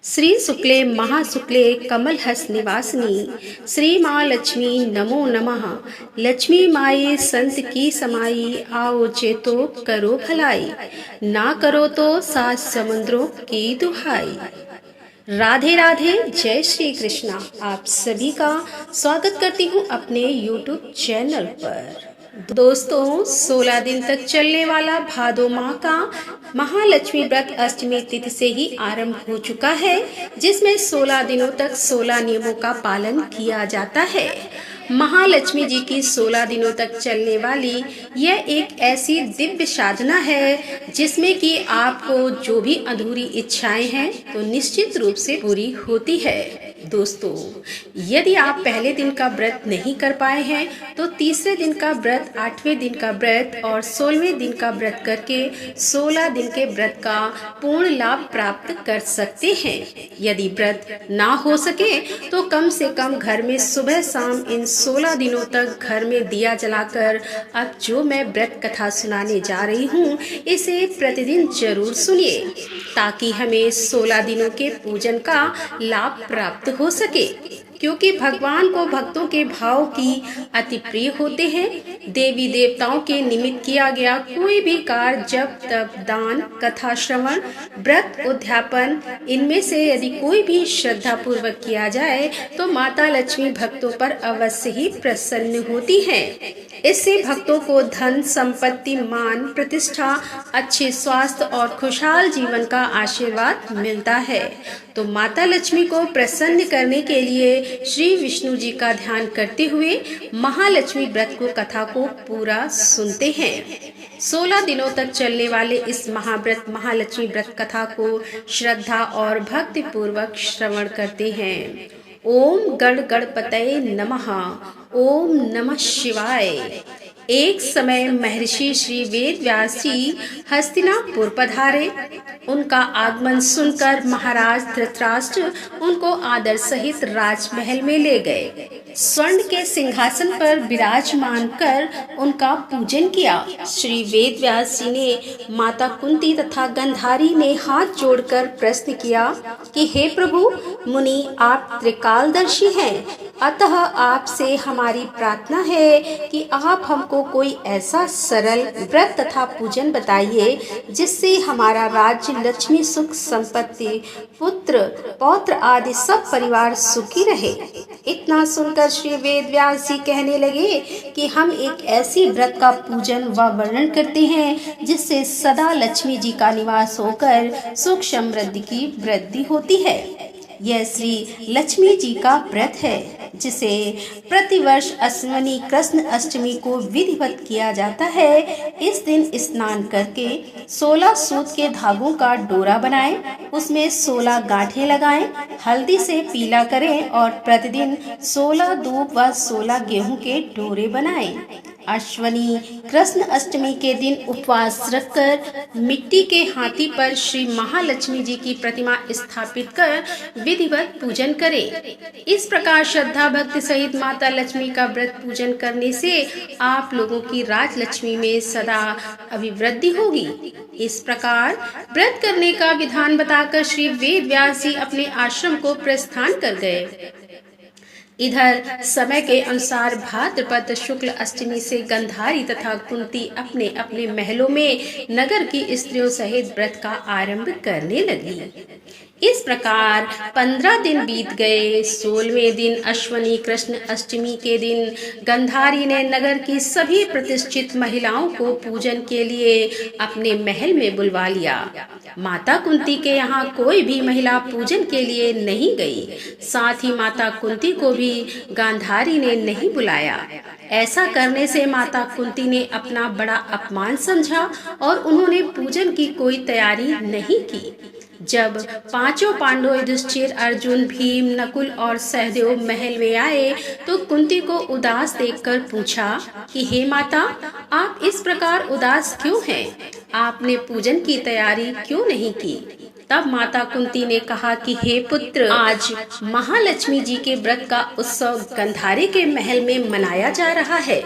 श्री शुक्ले महाशुक्ले कमलहस निवासिनी श्री माँ लक्ष्मी नमो नमः। लक्ष्मी माई संत की समाई, आओ चेतो करो भलाई, ना करो तो सात समुद्रों की दुहाई। राधे राधे, जय श्री कृष्णा। आप सभी का स्वागत करती हूँ अपने YouTube चैनल पर। दोस्तों, 16 दिन तक चलने वाला भादो माह का महालक्ष्मी व्रत अष्टमी तिथि से ही आरंभ हो चुका है, जिसमें 16 दिनों तक 16 नियमों का पालन किया जाता है। महालक्ष्मी जी की 16 दिनों तक चलने वाली यह एक ऐसी दिव्य साधना है जिसमें कि आपको जो भी अधूरी इच्छाएं हैं तो निश्चित रूप से पूरी होती है। दोस्तों, यदि आप पहले दिन का व्रत नहीं कर पाए हैं तो तीसरे दिन का व्रत, 8वें दिन का व्रत और 16वें दिन का व्रत करके 16 दिन के व्रत का पूर्ण लाभ प्राप्त कर सकते हैं। यदि व्रत ना हो सके तो कम से कम घर में सुबह शाम इन 16 दिनों तक घर में दिया जलाकर अब जो मैं व्रत कथा सुनाने जा रही हूँ इसे प्रतिदिन जरूर सुनिए, ताकि हमें 16 दिनों के पूजन का लाभ प्राप्त हो सके। क्योंकि भगवान को भक्तों के भाव की अति प्रिय होते हैं। देवी देवताओं के निमित्त किया गया कोई भी कार्य, जप तप दान कथा श्रवण व्रत उद्यापन, इनमें से यदि कोई भी श्रद्धा पूर्वक किया जाए तो माता लक्ष्मी भक्तों पर अवश्य ही प्रसन्न होती हैं। इससे भक्तों को धन संपत्ति मान प्रतिष्ठा, अच्छे स्वास्थ्य और खुशहाल जीवन का आशीर्वाद मिलता है। तो माता लक्ष्मी को प्रसन्न करने के लिए श्री विष्णु जी का ध्यान करते हुए महालक्ष्मी व्रत को कथा को पूरा सुनते हैं। 16 दिनों तक चलने वाले इस महाव्रत महालक्ष्मी व्रत कथा को श्रद्धा और भक्ति पूर्वक श्रवण करते हैं। ओम गणपतये नमः। ओम नमः शिवाय। एक समय महर्षि श्री वेद व्यास जी हस्तिनापुर पधारे। उनका आगमन सुनकर महाराज धृतराष्ट्र उनको आदर सहित राजमहल में ले गए। स्वर्ण के सिंहासन पर विराजमान कर उनका पूजन किया। श्री वेद व्यास जी ने माता कुंती तथा गंधारी ने हाथ जोड़कर प्रश्न किया कि हे प्रभु मुनि, आप त्रिकालदर्शी हैं, अतः आपसे हमारी प्रार्थना है कि आप हमको कोई ऐसा सरल व्रत तथा पूजन बताइए जिससे हमारा राज्य, लक्ष्मी, सुख, संपत्ति, पुत्र पौत्र आदि सब परिवार सुखी रहे। इतना सुनकर श्री वेद व्यास जी कहने लगे कि हम एक ऐसी व्रत का पूजन व वर्णन करते हैं जिससे सदा लक्ष्मी जी का निवास होकर सुख समृद्धि की वृद्धि होती है। यह श्री लक्ष्मी जी का व्रत है जिसे प्रतिवर्ष अश्विनी कृष्ण अष्टमी को विधिवत किया जाता है। इस दिन स्नान करके 16 सूत के धागों का डोरा बनाएं, उसमें 16 गांठें लगाएं, हल्दी से पीला करें और प्रतिदिन 16 दूब व 16 गेहूं के डोरे बनाएं। अश्विनी कृष्ण अष्टमी के दिन उपवास रखकर मिट्टी के हाथी पर श्री महालक्ष्मी जी की प्रतिमा स्थापित कर विधिवत पूजन करें। इस प्रकार श्रद्धा भक्ति सहित माता लक्ष्मी का व्रत पूजन करने से आप लोगों की राजलक्ष्मी में सदा अभिवृद्धि होगी। इस प्रकार व्रत करने का विधान बताकर श्री वेद व्यास जी अपने आश्रम को प्रस्थान कर गए। इधर समय के अनुसार भाद्रपद शुक्ल अष्टमी से गंधारी तथा कुंती अपने अपने महलों में नगर की स्त्रियों सहित व्रत का आरंभ करने लगी। इस प्रकार 15 दिन बीत गए। 16वें दिन अश्विनी कृष्ण अष्टमी के दिन गंधारी ने नगर की सभी प्रतिष्ठित महिलाओं को पूजन के लिए अपने महल में बुलवा लिया। माता कुंती के यहाँ कोई भी महिला पूजन के लिए नहीं गई। साथ ही माता कुंती को भी गांधारी ने नहीं बुलाया। ऐसा करने से माता कुंती ने अपना बड़ा अपमान समझा और उन्होंने पूजन की कोई तैयारी नहीं की। जब पांचों पांडव युधिष्ठिर, अर्जुन, भीम, नकुल और सहदेव महल में आए तो कुंती को उदास देखकर पूछा कि हे माता, आप इस प्रकार उदास क्यों हैं? आपने पूजन की तैयारी क्यों नहीं की? तब माता कुंती ने कहा कि हे पुत्र, आज महालक्ष्मी जी के व्रत का उत्सव गंधारी के महल में मनाया जा रहा है।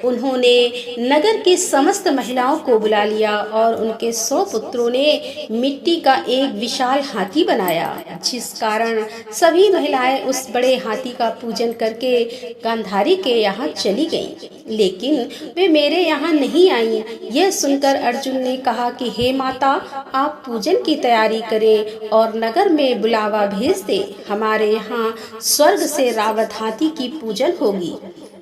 उन्होंने नगर की समस्त महिलाओं को बुला लिया और उनके 100 पुत्रों ने मिट्टी का एक विशाल हाथी बनाया, जिस कारण सभी महिलाएं उस बड़े हाथी का पूजन करके गांधारी के यहाँ चली गईं। लेकिन वे मेरे यहाँ नहीं आईं। यह सुनकर अर्जुन ने कहा कि हे माता, आप पूजन की तैयारी करें और नगर में बुलावा भेज दें। हमारे यहाँ स्वर्ग से रावत हाथी की पूजन होगी।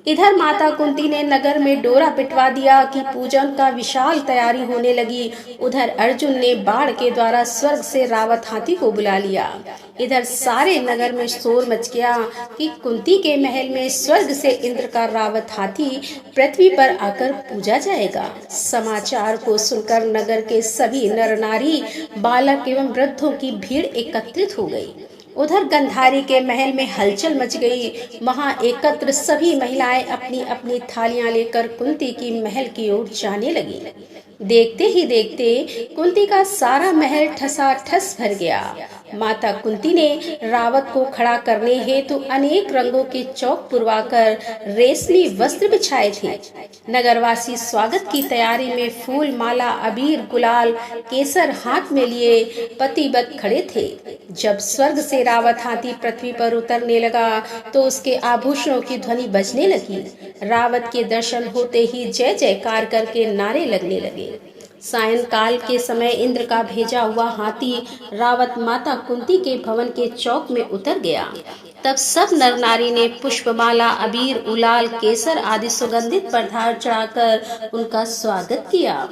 इधर माता कुंती ने नगर में डोरा पिटवा दिया कि पूजन का विशाल तैयारी होने लगी। उधर अर्जुन ने बाण के द्वारा स्वर्ग से रावत हाथी को बुला लिया। इधर सारे नगर में शोर मच गया कि कुंती के महल में स्वर्ग से इंद्र का रावत हाथी पृथ्वी पर आकर पूजा जाएगा। समाचार को सुनकर नगर के सभी नर नारी, बालक एवं वृद्धों की भीड़ एकत्रित हो गई। उधर गंधारी के महल में हलचल मच गई। वहां एकत्र सभी महिलाएं अपनी अपनी थालियां लेकर कुंती की महल की ओर जाने लगी। देखते ही देखते कुंती का सारा महल ठसाठस भर गया। माता कुंती ने रावत को खड़ा करने हेतु अनेक रंगों के चौक पुरवाकर रेशमी वस्त्र बिछाए थे। नगरवासी स्वागत की तैयारी में फूल, माला, अबीर, गुलाल, केसर हाथ में लिए पतिबद्ध खड़े थे। जब स्वर्ग से रावत हाथी पृथ्वी पर उतरने लगा तो उसके आभूषणों की ध्वनि बजने लगी। रावत के दर्शन होते ही जय जयकार करके नारे लगने लगे। सायंकाल के समय इंद्र का भेजा हुआ हाथी रावत माता कुंती के भवन के चौक में उतर गया। तब सब नर नारी ने पुष्पमाला, अबीर, गुलाल, केसर आदि सुगंधित पदार्थ चढ़ाकर उनका स्वागत किया।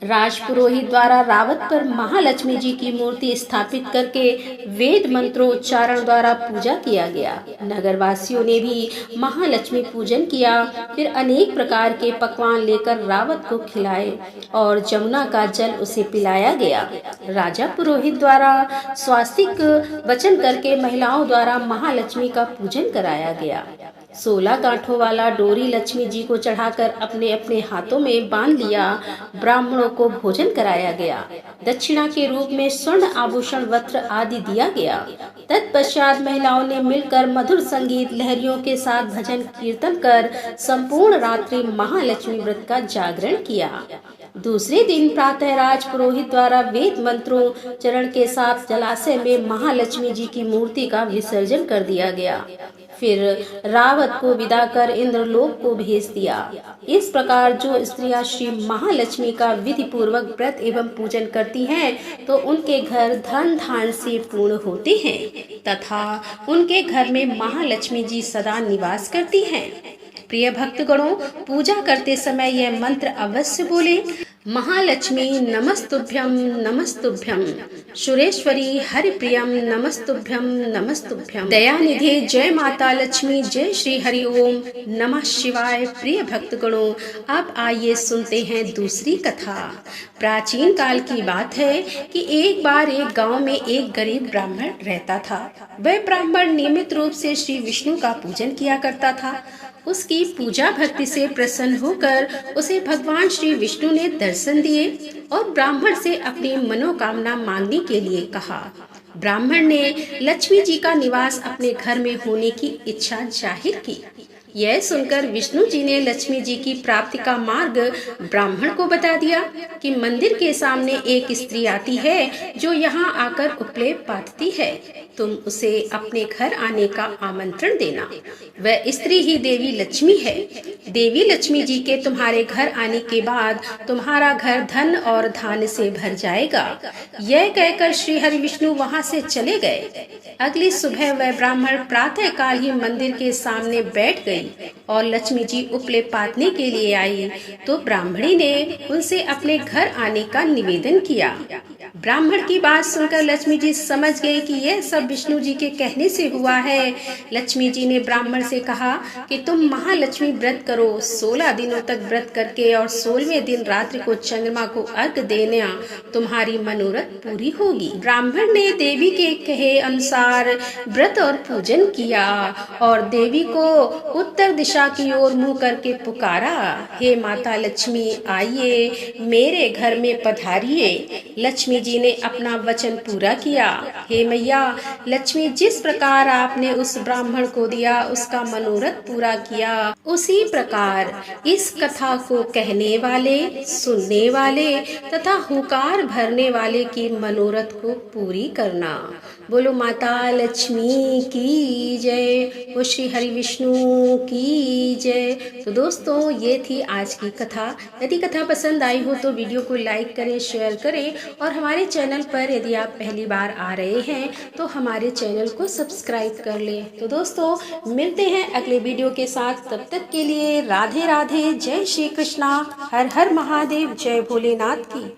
राजपुरोहित द्वारा रावत पर महालक्ष्मी जी की मूर्ति स्थापित करके वेद मंत्रोच्चारण द्वारा पूजा किया गया। नगरवासियों ने भी महालक्ष्मी पूजन किया। फिर अनेक प्रकार के पकवान लेकर रावत को खिलाए और जमुना का जल उसे पिलाया गया। राजा पुरोहित द्वारा स्वास्तिक वचन करके महिलाओं द्वारा महालक्ष्मी का पूजन कराया गया। 16 गांठों वाला डोरी लक्ष्मी जी को चढ़ाकर अपने अपने हाथों में बांध लिया। ब्राह्मणों को भोजन कराया गया। दक्षिणा के रूप में स्वर्ण आभूषण, वस्त्र आदि दिया गया। तत्पश्चात महिलाओं ने मिलकर मधुर संगीत लहरियों के साथ भजन कीर्तन कर संपूर्ण रात्रि महालक्ष्मी व्रत का जागरण किया। दूसरे दिन प्रातः राज पुरोहित द्वारा वेद मंत्रों चरण के साथ जलाशय में महालक्ष्मी जी की मूर्ति का विसर्जन कर दिया गया। फिर रावत को विदा कर इंद्रलोक को भेज दिया। इस प्रकार जो स्त्रियां श्री महालक्ष्मी का विधि पूर्वक व्रत एवं पूजन करती हैं तो उनके घर धन धान्य से पूर्ण होते हैं तथा उनके घर में महालक्ष्मी जी सदा निवास करती हैं। प्रिय भक्तगणों, पूजा करते समय यह मंत्र अवश्य बोले। महालक्ष्मी नमस्तुभ्यं नमस्तुभ्यं, सुरेश्वरी हरिप्रियम नमस्तुभ्यं नमस्तुभ्यं, दयानिधि जय माता लक्ष्मी, जय श्री हरि ओम नमः शिवाय। प्रिय भक्तगणों, अब आइए सुनते हैं दूसरी कथा। प्राचीन काल की बात है कि एक बार एक गांव में एक गरीब ब्राह्मण रहता था। वह ब्राह्मण नियमित रूप से श्री विष्णु का पूजन किया करता था। उसकी पूजा भक्ति से प्रसन्न होकर उसे भगवान श्री विष्णु ने दर्शन दिए और ब्राह्मण से अपनी मनोकामना मांगने के लिए कहा। ब्राह्मण ने लक्ष्मी जी का निवास अपने घर में होने की इच्छा जाहिर की। यह सुनकर विष्णु जी ने लक्ष्मी जी की प्राप्ति का मार्ग ब्राह्मण को बता दिया कि मंदिर के सामने एक स्त्री आती है जो यहाँ आकर उपलेप पाथती है। तुम उसे अपने घर आने का आमंत्रण देना। वह स्त्री ही देवी लक्ष्मी है। देवी लक्ष्मी जी के तुम्हारे घर आने के बाद तुम्हारा घर धन और धान्य से भर जाएगा। यह कहकर श्री हरि विष्णु वहाँ से चले गए। अगली सुबह वह ब्राह्मण प्रातः काल ही मंदिर के सामने बैठ गई और लक्ष्मी जी उपलेप पाथने के लिए आई तो ब्राह्मणी ने उनसे अपने घर आने का निवेदन किया। ब्राह्मण की बात सुनकर लक्ष्मी जी समझ गई कि यह सब विष्णु जी के कहने से हुआ है। लक्ष्मी जी ने ब्राह्मण से कहा कि तुम महालक्ष्मी व्रत करो। 16 दिनों तक व्रत करके और 16वें दिन रात्रि को चंद्रमा को अर्घ्य देना तुम्हारी मनोरथ पूरी होगी। ब्राह्मण ने देवी के कहे अनुसार व्रत और पूजन किया और देवी को उत्तर दिशा की ओर मुंह करके पुकारा, हे माता लक्ष्मी, आइए मेरे घर में पधारिए। लक्ष्मी जी जी ने अपना वचन पूरा किया। हे मैया लक्ष्मी, जिस प्रकार आपने उस ब्राह्मण को दिया, उसका मनोरथ पूरा किया, उसी प्रकार इस कथा को कहने वाले, सुनने वाले तथा हुकार भरने वाले की मनोरथ को पूरी करना। बोलो माता लक्ष्मी की जय, वो श्री हरि विष्णु की जय। तो दोस्तों, ये थी आज की कथा। यदि कथा पसंद आई हो तो वीडियो को लाइक करें, शेयर करें और हमारे चैनल पर यदि आप पहली बार आ रहे हैं तो हमारे चैनल को सब्सक्राइब कर लें। तो दोस्तों, मिलते हैं अगले वीडियो के साथ। तब तक के लिए राधे राधे, जय श्री कृष्णा, हर हर महादेव, जय भोलेनाथ की।